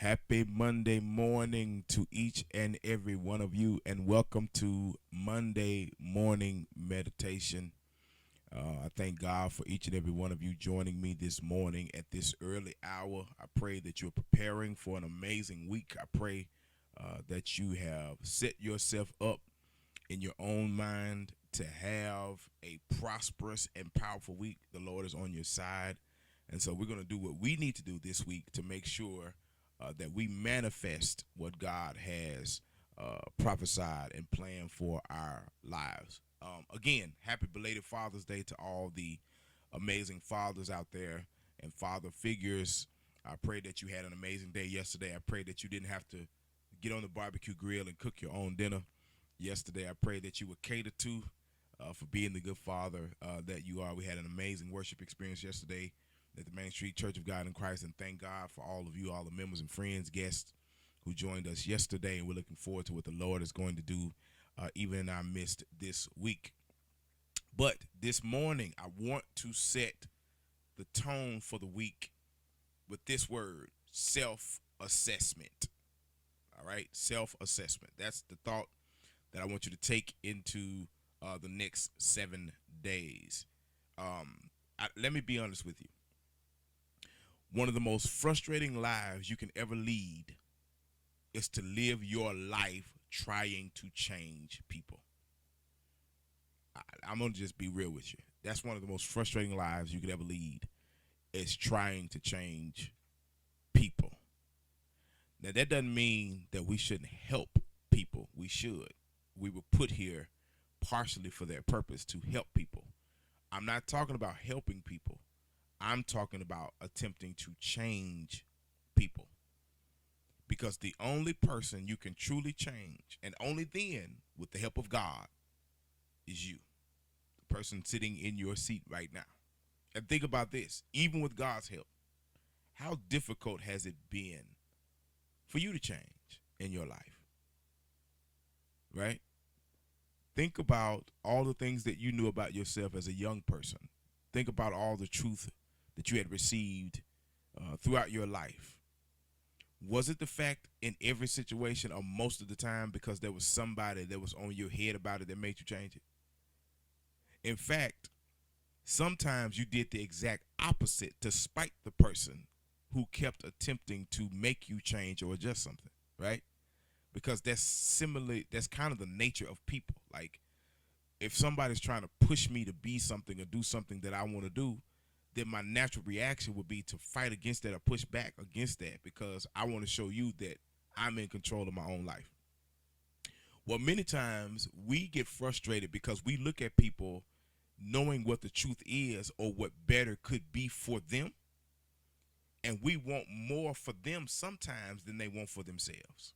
Happy Monday morning to each and every one of you, and welcome to Monday Morning Meditation. I thank God for each and every one of you joining me this morning at this early hour. I pray that you're preparing for an amazing week. I pray that you have set yourself up in your own mind to have a prosperous and powerful week. The Lord is on your side. And so we're going to do what we need to do this week to make sure that we manifest what God has prophesied and planned for our lives. Again, happy belated Father's Day to all the amazing fathers out there and father figures. I pray that you had an amazing day yesterday. I pray that you didn't have to get on the barbecue grill and cook your own dinner yesterday. I pray that you were catered to for being the good father that you are. We had an amazing worship experience yesterday at the Main Street Church of God in Christ, and thank God for all of you, all the members and friends, guests who joined us yesterday, and we're looking forward to what the Lord is going to do even in our midst this week. But this morning, I want to set the tone for the week with this word, self-assessment. All right, self-assessment. That's the thought that I want you to take into the next 7 days. Let me be honest with you. One of the most frustrating lives you can ever lead is to live your life trying to change people. I'm going to just be real with you. That's one of the most frustrating lives you could ever lead, is trying to change people. Now, that doesn't mean that we shouldn't help people. We should. We were put here partially for that purpose, to help people. I'm not talking about helping people. I'm talking about attempting to change people. Because the only person you can truly change, and only then with the help of God, is you. The person sitting in your seat right now. And think about this. Even with God's help, how difficult has it been for you to change in your life? Right? Think about all the things that you knew about yourself as a young person. Think about all the truth that you had received throughout your life. Was it the fact in every situation, or most of the time, because there was somebody that was on your head about it that made you change it? In fact, sometimes you did the exact opposite to spite the person who kept attempting to make you change or adjust something, right? Because that's kind of the nature of people. Like, if somebody's trying to push me to be something or do something that I want to do, then my natural reaction would be to fight against that or push back against that, because I want to show you that I'm in control of my own life. Well, many times we get frustrated because we look at people knowing what the truth is or what better could be for them, and we want more for them sometimes than they want for themselves,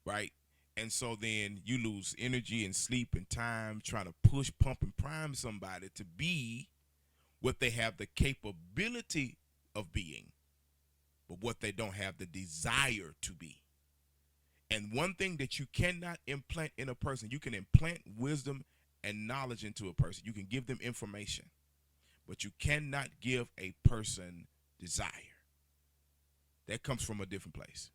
right? And so then you lose energy and sleep and time trying to push, pump, and prime somebody to be what they have the capability of being, but what they don't have the desire to be. And one thing that you cannot implant in a person, you can implant wisdom and knowledge into a person. You can give them information, but you cannot give a person desire. That comes from a different place.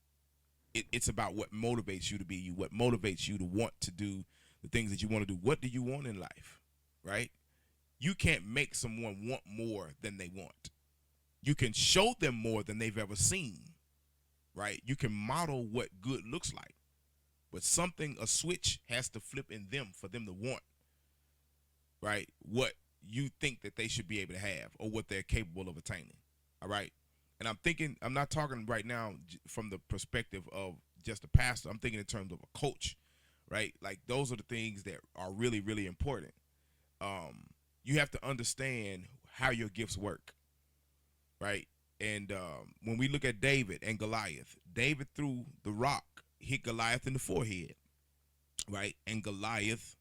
It's about what motivates you to be you, what motivates you to want to do the things that you want to do. What do you want in life, right? You can't make someone want more than they want. You can show them more than they've ever seen, right? You can model what good looks like, but a switch has to flip in them for them to want, right, what you think that they should be able to have or what they're capable of attaining, all right? And I'm not talking right now from the perspective of just a pastor. I'm thinking in terms of a coach, right? Like, those are the things that are really, really important. You have to understand how your gifts work, right? And when we look at David and Goliath, David threw the rock, hit Goliath in the forehead, right? And Goliath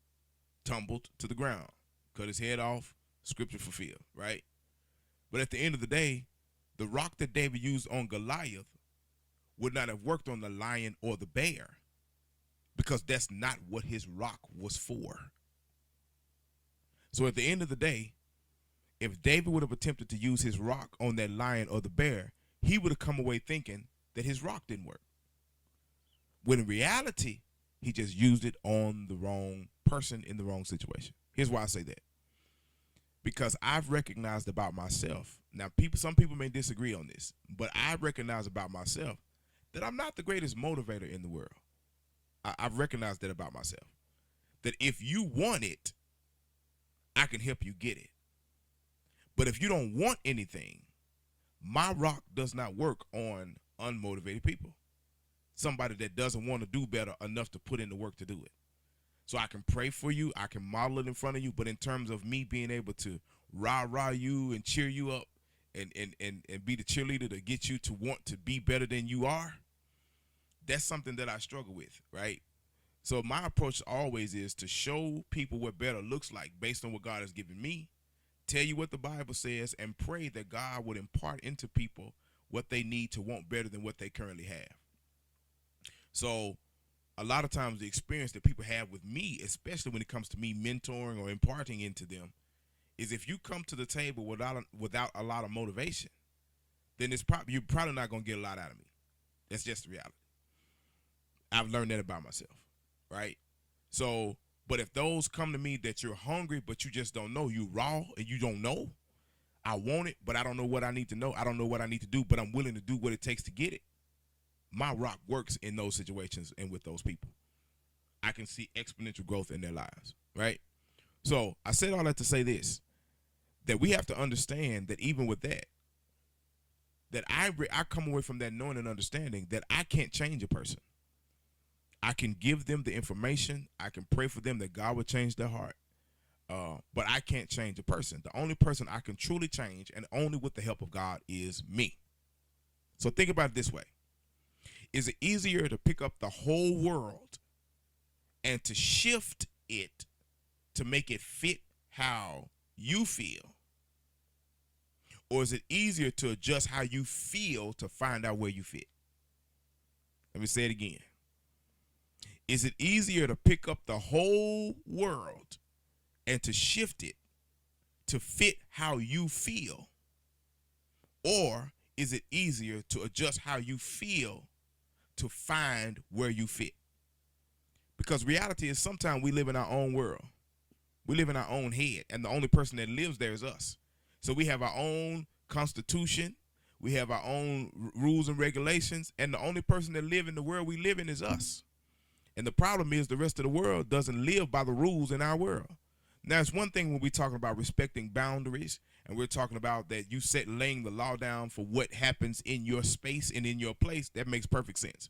tumbled to the ground, cut his head off, scripture fulfilled, right? But at the end of the day, the rock that David used on Goliath would not have worked on the lion or the bear, because that's not what his rock was for. So at the end of the day, if David would have attempted to use his rock on that lion or the bear, he would have come away thinking that his rock didn't work. When in reality, he just used it on the wrong person in the wrong situation. Here's why I say that. Because I've recognized about myself. Now, some people may disagree on this, but I recognize about myself that I'm not the greatest motivator in the world. I've recognized that about myself. That if you want it, I can help you get it. But if you don't want anything, my rock does not work on unmotivated people. Somebody that doesn't want to do better enough to put in the work to do it. So I can pray for you, I can model it in front of you, but in terms of me being able to rah-rah you and cheer you up and be the cheerleader to get you to want to be better than you are, that's something that I struggle with, right? So my approach always is to show people what better looks like based on what God has given me, tell you what the Bible says, and pray that God would impart into people what they need to want better than what they currently have. So a lot of times the experience that people have with me, especially when it comes to me mentoring or imparting into them, is if you come to the table without a lot of motivation, then you're probably not going to get a lot out of me. That's just the reality. I've learned that about myself, right? So, but if those come to me that you're hungry, but you just don't know, you raw and you don't know, I want it, but I don't know what I need to know. I don't know what I need to do, but I'm willing to do what it takes to get it. My rock works in those situations and with those people. I can see exponential growth in their lives, right? So I said all that to say this, that we have to understand that even with that I come away from that knowing and understanding that I can't change a person. I can give them the information. I can pray for them that God would change their heart. But I can't change a person. The only person I can truly change, and only with the help of God, is me. So think about it this way. Is it easier to pick up the whole world and to shift it to make it fit how you feel? Or is it easier to adjust how you feel to find out where you fit? Let me say it again. Is it easier to pick up the whole world and to shift it to fit how you feel? Or is it easier to adjust how you feel to find where you fit? Because reality is sometimes we live in our own world. We live in our own head, and the only person that lives there is us. So we have our own constitution. We have our own rules and regulations, and the only person that lives in the world we live in is us. And the problem is the rest of the world doesn't live by the rules in our world. Now, it's one thing when we're talking about respecting boundaries, and we're talking about that you laying the law down for what happens in your space and in your place. That makes perfect sense.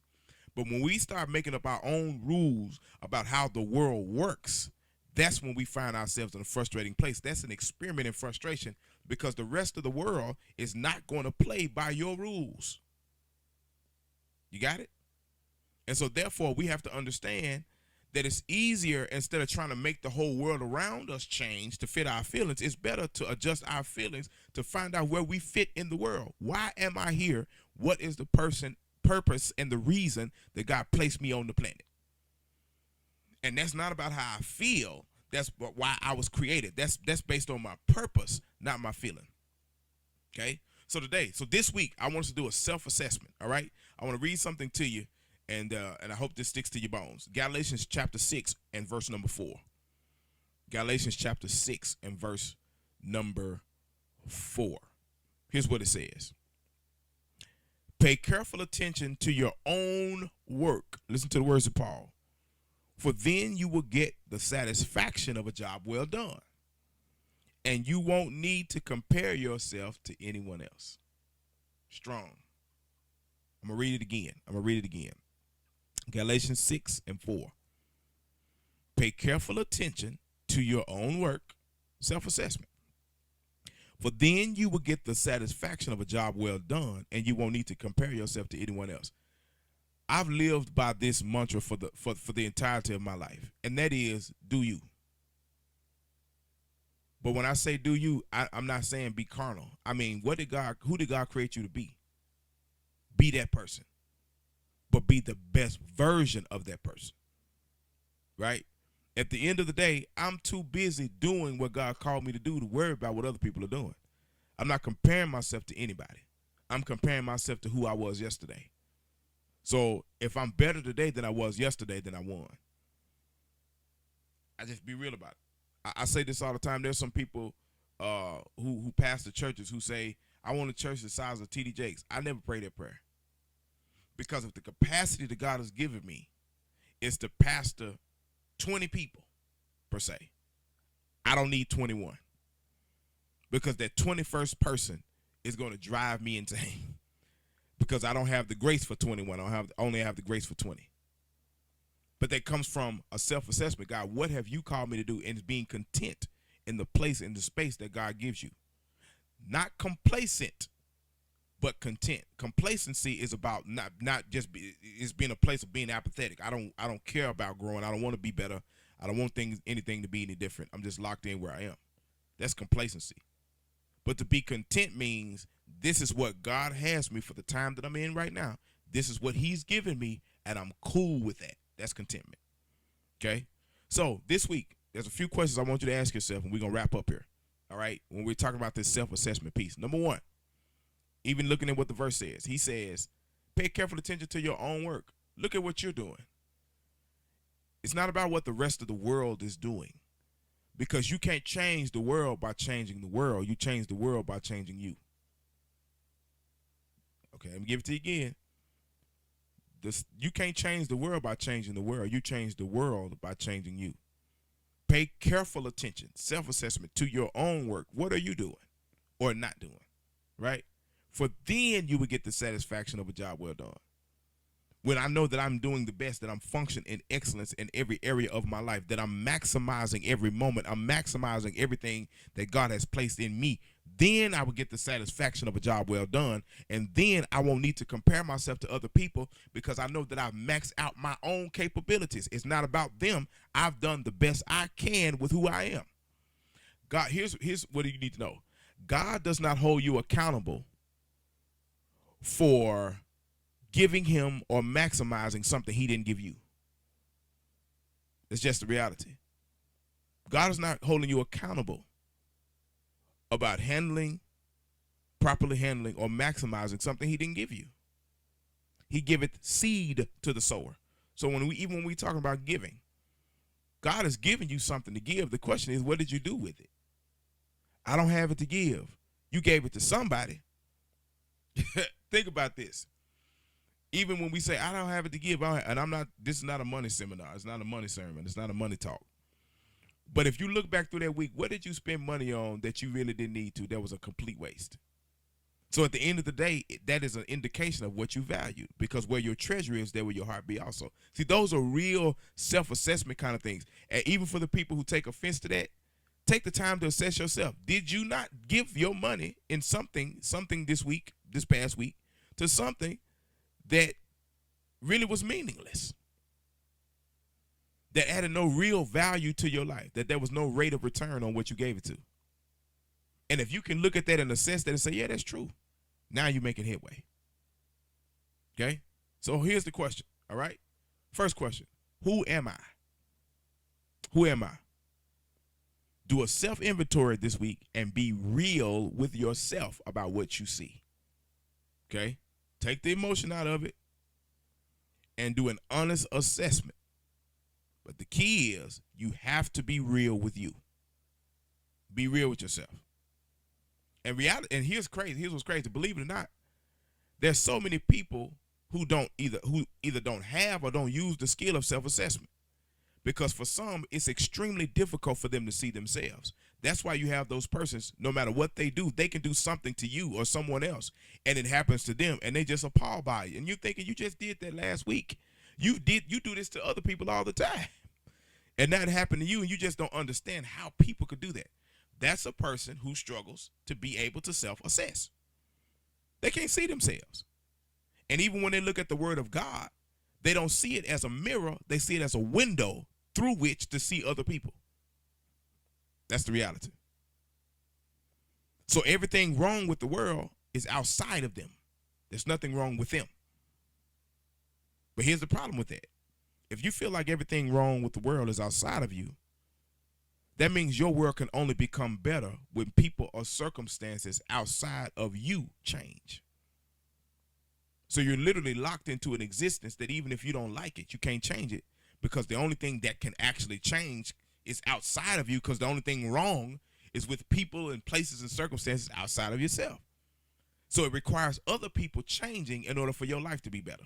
But when we start making up our own rules about how the world works, that's when we find ourselves in a frustrating place. That's an experiment in frustration, because the rest of the world is not going to play by your rules. You got it? And so therefore we have to understand that it's easier, instead of trying to make the whole world around us change to fit our feelings, it's better to adjust our feelings to find out where we fit in the world. Why am I here? What is the purpose and the reason that God placed me on the planet? And that's not about how I feel. That's why I was created. That's based on my purpose, not my feeling. Okay? So this week, I want us to do a self-assessment, all right? I want to read something to you, and I hope this sticks to your bones. Galatians chapter 6 and verse number 4. Galatians chapter 6 and verse number 4. Here's what it says. Pay careful attention to your own work. Listen to the words of Paul. For then you will get the satisfaction of a job well done, and you won't need to compare yourself to anyone else. Strong. I'm going to read it again. Galatians 6 and 4. Pay careful attention to your own work, self-assessment. For then you will get the satisfaction of a job well done, and you won't need to compare yourself to anyone else. I've lived by this mantra for the entirety of my life, and that is, do you. But when I say do you, I'm not saying be carnal. I mean, who did God create you to be? Be that person, but be the best version of that person, right? At the end of the day, I'm too busy doing what God called me to do to worry about what other people are doing. I'm not comparing myself to anybody. I'm comparing myself to who I was yesterday. So if I'm better today than I was yesterday, then I won. I just be real about it. I say this all the time. There's some people who pastor churches who say, I want a church the size of TD Jakes. I never pray that prayer. Because of the capacity that God has given me is to pastor 20 people per se. I don't need 21. Because that 21st person is going to drive me insane. Because I don't have the grace for 21. I only have the grace for 20. But that comes from a self-assessment. God, what have you called me to do? And being content in the place, in the space that God gives you. Not complacent, but content. Complacency is about not just it's being a place of being apathetic. I don't care about growing. I don't want to be better. I don't want anything to be any different. I'm just locked in where I am. That's complacency. But to be content means this is what God has me for the time that I'm in right now. This is what he's given me, and I'm cool with that. That's contentment. Okay? So this week, there's a few questions I want you to ask yourself, and we're going to wrap up here. All right? When we're talking about this self-assessment piece. Number one, even looking at what the verse says, he says, pay careful attention to your own work. Look at what you're doing. It's not about what the rest of the world is doing. Because you can't change the world by changing the world. You change the world by changing you. Okay, let me give it to you again. You can't change the world by changing the world. You change the world by changing you. Pay careful attention, self-assessment to your own work. What are you doing or not doing, right? For then you will get the satisfaction of a job well done. When I know that I'm doing the best, that I'm functioning in excellence in every area of my life, that I'm maximizing every moment, I'm maximizing everything that God has placed in me, then I will get the satisfaction of a job well done. And then I won't need to compare myself to other people because I know that I've maxed out my own capabilities. It's not about them. I've done the best I can with who I am. God, here's what you need to know. God does not hold you accountable for giving him or maximizing something he didn't give you. It's just the reality. God is not holding you accountable about properly handling or maximizing something he didn't give you. He giveth seed to the sower. So when we talk about giving, God has given you something to give. The question is, what did you do with it? I don't have it to give. You gave it to somebody. Think about this. Even when we say, I don't have it to give, and this is not a money seminar. It's not a money sermon. It's not a money talk. But if you look back through that week, what did you spend money on that you really didn't need to? That was a complete waste. So at the end of the day, that is an indication of what you value, because where your treasure is, there will your heart be also. See, those are real self-assessment kind of things. And even for the people who take offense to that, take the time to assess yourself. Did you not give your money in something this past week, to something that really was meaningless, that added no real value to your life, that there was no rate of return on what you gave it to? And if you can look at that and assess that and say, yeah, that's true, now you're making headway. Okay? So here's the question, all right? First question, who am I? Who am I? Do a self-inventory this week and be real with yourself about what you see. Okay? Take the emotion out of it and do an honest assessment. But the key is you have to be real with you. Be real with yourself. And reality, and here's what's crazy. Believe it or not, there's so many people who either don't have or don't use the skill of self-assessment. Because for some, it's extremely difficult for them to see themselves. That's why you have those persons, no matter what they do, they can do something to you or someone else, and it happens to them, and they just appalled by it. And you're thinking, you just did that last week. You do this to other people all the time. And that happened to you, and you just don't understand how people could do that. That's a person who struggles to be able to self-assess. They can't see themselves. And even when they look at the word of God, they don't see it as a mirror. They see it as a window through which to see other people. That's the reality. So everything wrong with the world is outside of them. There's nothing wrong with them. But here's the problem with that. If you feel like everything wrong with the world is outside of you, that means your world can only become better when people or circumstances outside of you change. So you're literally locked into an existence that even if you don't like it, you can't change it, because the only thing that can actually change is outside of you, because the only thing wrong is with people and places and circumstances outside of yourself. So it requires other people changing in order for your life to be better.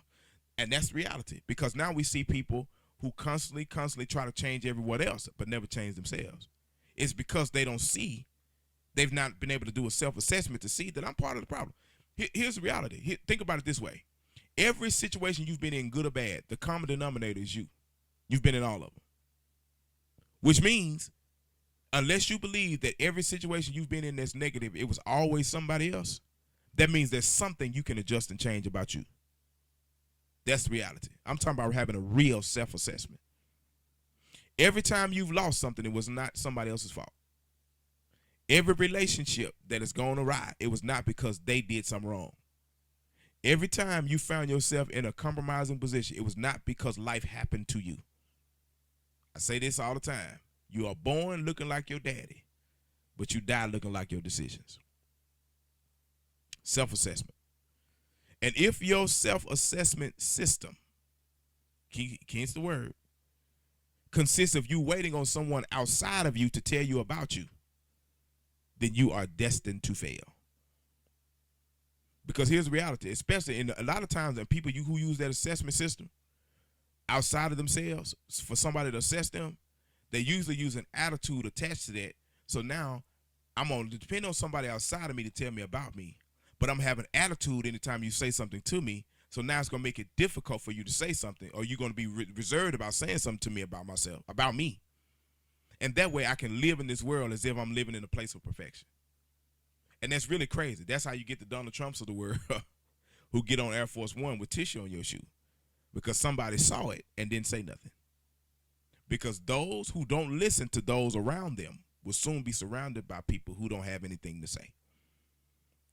And that's reality, because now we see people who constantly try to change everyone else but never change themselves. It's because they don't see, they've not been able to do a self-assessment to see that I'm part of the problem. Here's the reality. Think about it this way. Every situation you've been in, good or bad, the common denominator is you. You've been in all of them. Which means, unless you believe that every situation you've been in that's negative, it was always somebody else, that means there's something you can adjust and change about you. That's the reality. I'm talking about having a real self-assessment. Every time you've lost something, it was not somebody else's fault. Every relationship that has gone awry, it was not because they did something wrong. Every time you found yourself in a compromising position, it was not because life happened to you. I say this all the time. You are born looking like your daddy, but you die looking like your decisions. Self-assessment. And if your self-assessment system, hence the word, consists of you waiting on someone outside of you to tell you about you, then you are destined to fail. Because here's the reality, especially in a lot of times, and people who use that assessment system outside of themselves for somebody to assess them, they usually use an attitude attached to that. So now I'm going to depend on somebody outside of me to tell me about me, but I'm having attitude anytime you say something to me. So now it's going to make it difficult for you to say something, or you're going to be reserved about saying something to me about myself, about me. And that way I can live in this world as if I'm living in a place of perfection. And that's really crazy. That's how you get the Donald Trumps of the world who get on Air Force One with tissue on your shoe, because somebody saw it and didn't say nothing. Because those who don't listen to those around them will soon be surrounded by people who don't have anything to say.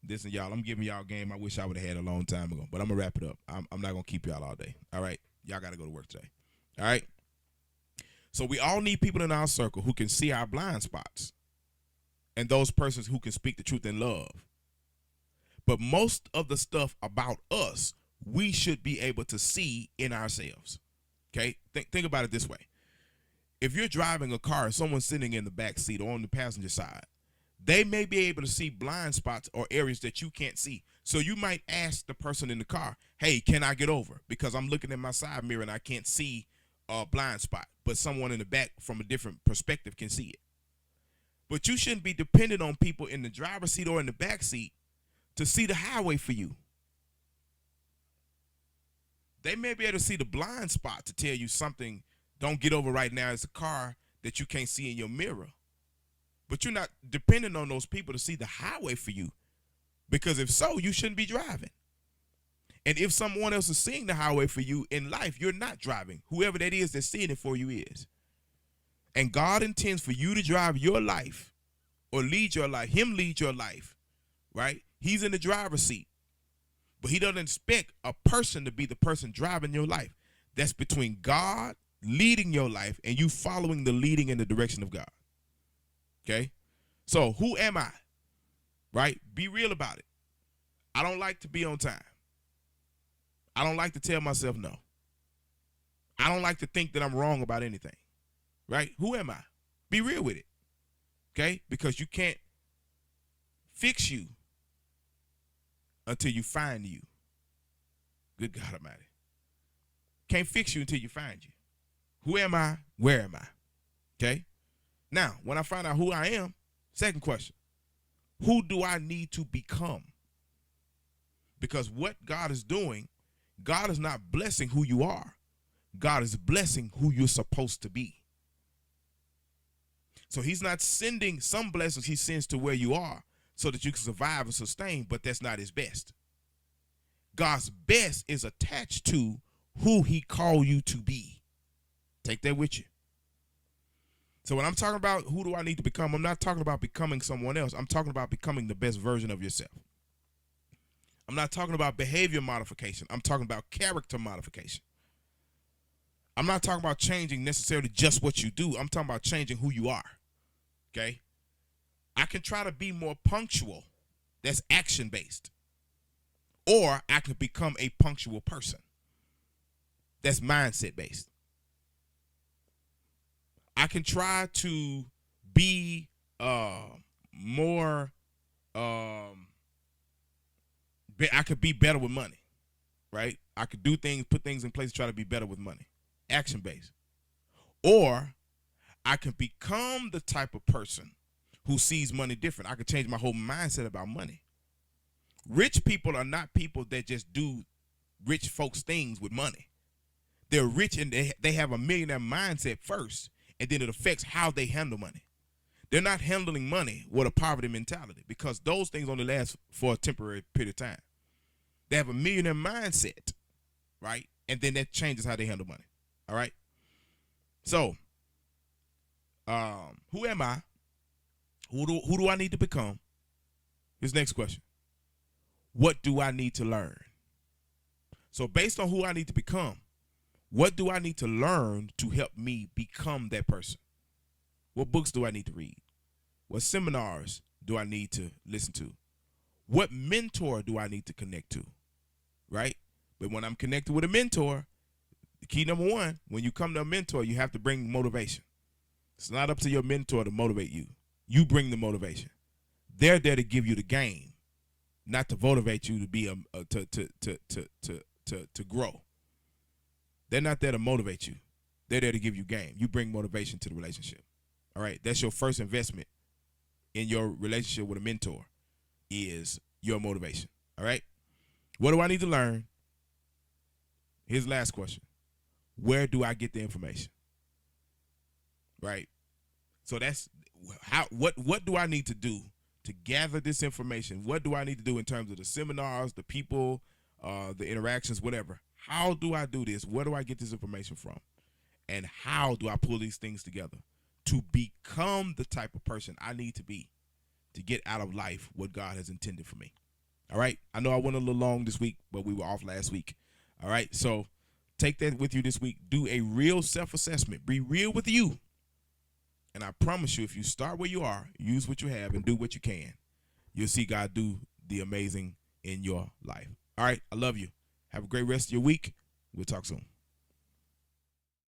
Listen, y'all, I'm giving y'all a game I wish I would have had a long time ago, but I'm going to wrap it up. I'm not going to keep y'all all day. All right? Y'all got to go to work today. All right? So we all need people in our circle who can see our blind spots, and those persons who can speak the truth in love. But most of the stuff about us, we should be able to see in ourselves. Okay? Think about it this way. If you're driving a car and someone's sitting in the back seat or on the passenger side, they may be able to see blind spots or areas that you can't see. So you might ask the person in the car, hey, can I get over? Because I'm looking in my side mirror and I can't see a blind spot. But someone in the back from a different perspective can see it. But you shouldn't be dependent on people in the driver's seat or in the back seat to see the highway for you. They may be able to see the blind spot to tell you something, don't get over right now, it's a car that you can't see in your mirror. But you're not dependent on those people to see the highway for you. Because if so, you shouldn't be driving. And if someone else is seeing the highway for you in life, you're not driving. Whoever that is that's seeing it for you is. And God intends for you to drive your life or lead your life, him lead your life, right? He's in the driver's seat. But he doesn't expect a person to be the person driving your life. That's between God leading your life and you following the leading in the direction of God. Okay? So who am I? Right? Be real about it. I don't like to be on time. I don't like to tell myself no. I don't like to think that I'm wrong about anything. Right? Who am I? Be real with it. Okay? Because you can't fix you until you find you. Good God Almighty. Can't fix you until you find you. Who am I? Where am I? Okay? Now, when I find out who I am, second question, who do I need to become? Because what God is doing, God is not blessing who you are. God is blessing who you're supposed to be. So he's not sending some blessings he sends to where you are so that you can survive and sustain, but that's not his best. God's best is attached to who he called you to be. Take that with you. So when I'm talking about who do I need to become, I'm not talking about becoming someone else. I'm talking about becoming the best version of yourself. I'm not talking about behavior modification. I'm talking about character modification. I'm not talking about changing necessarily just what you do. I'm talking about changing who you are. Okay? I can try to be more punctual. That's action-based. or I can become a punctual person. That's mindset based. I can try to be more. I could be better with money, right? I could do things, put things in place, to try to be better with money. Action based. Or I can become the type of person who sees money different. I could change my whole mindset about money. Rich people are not people that just do rich folks things with money. They're rich and they have a millionaire mindset first, and then it affects how they handle money. They're not handling money with a poverty mentality, because those things only last for a temporary period of time. They have a millionaire mindset, right? And then that changes how they handle money. All right. So, who am I? Who do I need to become? Here's the next question. What do I need to learn? So based on who I need to become, what do I need to learn to help me become that person? What books do I need to read? What seminars do I need to listen to? What mentor do I need to connect to? Right? But when I'm connected with a mentor, the key number one, when you come to a mentor, you have to bring motivation. It's not up to your mentor to motivate you. You bring the motivation. They're there to give you the game, not to motivate you to be to grow. They're not there to motivate you. They're there to give you game. You bring motivation to the relationship. All right, that's your first investment in your relationship with a mentor, is your motivation. All right, what do I need to learn? Here's the last question. Where do I get the information? Right. So that's how. What do I need to do to gather this information? What do I need to do in terms of the seminars, the people, the interactions, whatever? How do I do this? Where do I get this information from? And how do I pull these things together to become the type of person I need to be to get out of life what God has intended for me? All right. I know I went a little long this week, but we were off last week. All right. So take that with you this week. Do a real self-assessment. Be real with you. And I promise you, if you start where you are, use what you have, and do what you can, you'll see God do the amazing in your life. All right. I love you. Have a great rest of your week. We'll talk soon.